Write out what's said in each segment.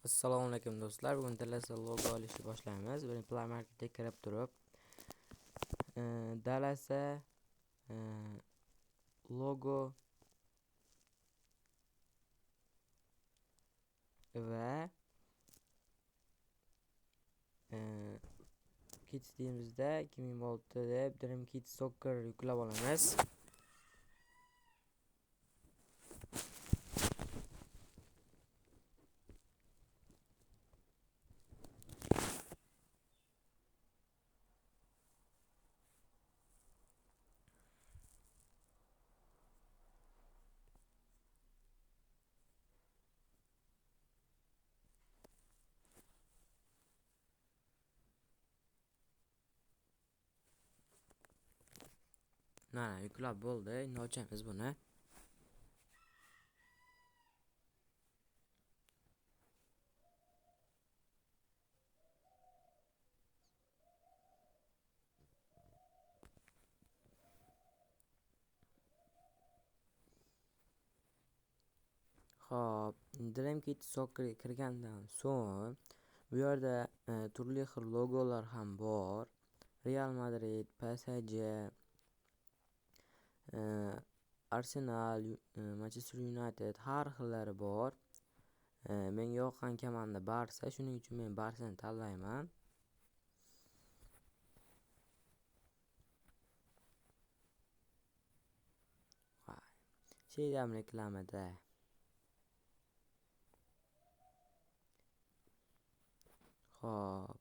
Assalomu alaykum do'stlar. Bugun Dalasa logo olishni boshlaymiz. Buni Play Marketga kirib turib, Dalasa logo va kit Steam'imizda 2006 deb Dream Kit Soccer yuklab olamiz. Mana yuklab bo'ldi. Endi ochamiz buni. Xo'p, Dream Kit Soccer kirgandan so'ng bu yerda turli xil logolar ham bor. Real Madrid, PSG, Arsenal, Manchester United har xillari bor. Menga yoqqan komanda Barsa, shuning uchun men Barsani tanlayman. Şeydam reklamada. Xo'p.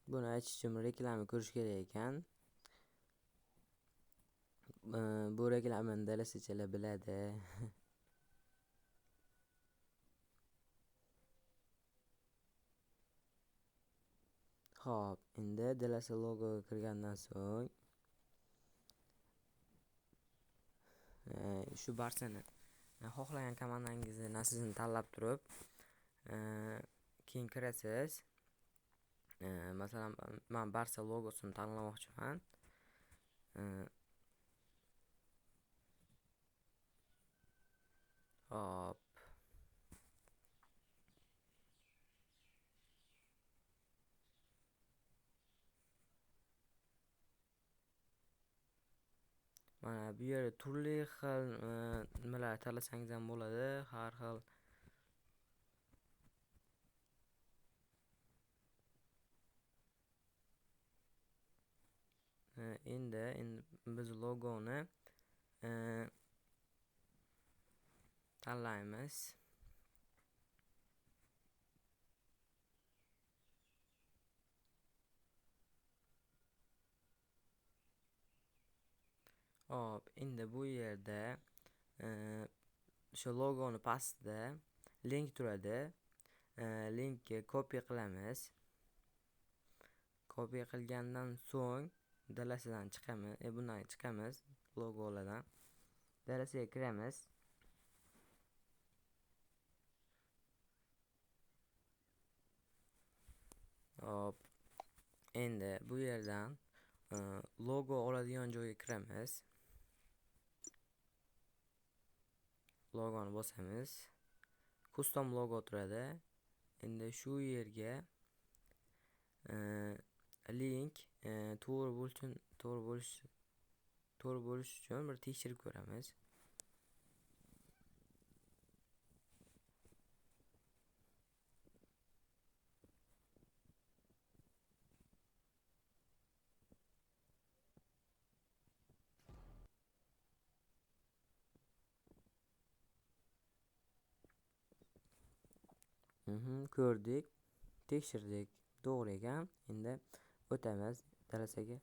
Buni aytishim reklama ko'rish kerak ekan. Bu reklamani dalasachilar biladi. Xo'p, endi Dalasa logoga kirgandan so'ng shu Barsani xohlagan komandangizni nasibini tanlab turib keyin kirasiz. Masalan, men Barsa logosini tanlamoqchiman. Hop. Mana bu yerda turli xil nimalar tanlasangiz ham bo'ladi, har xil. Endi biz logoni tanlaymiz. Hop, endi bu yerda shu logoni pastida link turadi. Linkni copy qilamiz. Copy qilgandan so'ng Dalasadan chiqamiz. Bundan chiqamiz logolardan. Dalasaga kiramiz. Hop. Endi bu yerdan logo oladigan joyga kiramiz. Logoni bosamiz. Custom logo turadi. Endi shu yerga link to'g'ri bo'lish uchun bir tekshirib ko'ramiz. Ko'rdik, tekshirdik, to'g'ri ekan. Endi o'tamiz Dalasaga.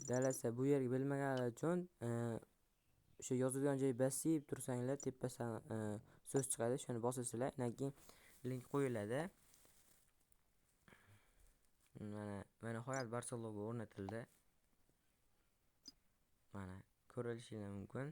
Dalasa bu yerga bilmaganlar uchun o'sha yozilgan joyga bosib tursanglar tepasidan so'z chiqadi, shuni bosasizlar, keyin link qo'yiladi. Mana nihoyat Barsa logo o'rnatildi. Mana ko'rishingiz mumkin.